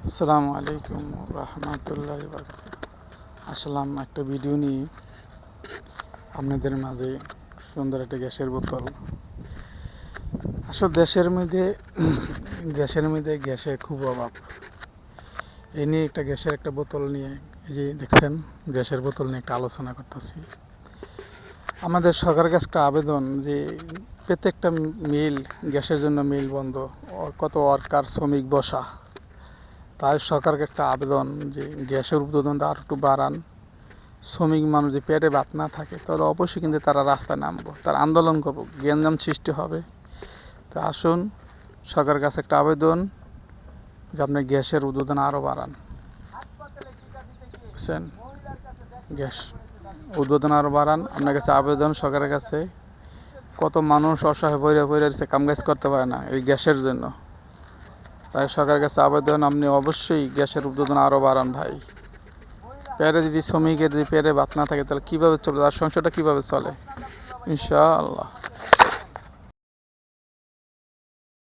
আসসালামু আলাইকুম রহমতুল্লাহ আসলাম একটা ভিডিও নিয়ে আপনাদের মাঝে। সুন্দর একটা গ্যাসের বোতল। আসলে দেশের মধ্যে গ্যাসের খুব অভাব। এই নিয়ে একটা গ্যাসের একটা বোতল নিয়ে, এই যে দেখছেন, গ্যাসের বোতল নিয়ে একটা আলোচনা করতেছি। আমাদের সরকারের কাছে একটা আবেদন যে প্রত্যেকটা মিল, গ্যাসের জন্য মিল বন্ধ, কত ওয়ার্কার শ্রমিক বসা। তাই সরকারকে একটা আবেদন যে গ্যাসের উৎপাদনটা আর একটু বাড়ান। শ্রমিক মানুষ যে পেটে ভাত না থাকে তাহলে অবশ্যই কিন্তু তারা রাস্তায় নামবো, তারা আন্দোলন করবো, গ্যাঞ্জাম সৃষ্টি হবে। তা আসুন, সরকারের কাছে একটা আবেদন যে আপনি গ্যাসের উৎপাদন আরও বাড়ান। বুঝছেন, গ্যাস উৎপাদন আরও বাড়ান। আপনার কাছে আবেদন সরকারের কাছে। কত মানুষ অসহায় বইরে বইরে কাম কাজ করতে পারে না এই গ্যাসের জন্য। তাই সরকারের কাছে আবেদন, আপনি অবশ্যই গ্যাসের উৎপাদন আরও বাড়ান ভাই। পেটে যদি শ্রমিকের যদি পেটে ভাত না থাকে তাহলে কীভাবে চলে, তার সংসারটা কীভাবে চলে? ইনশাআল্লাহ।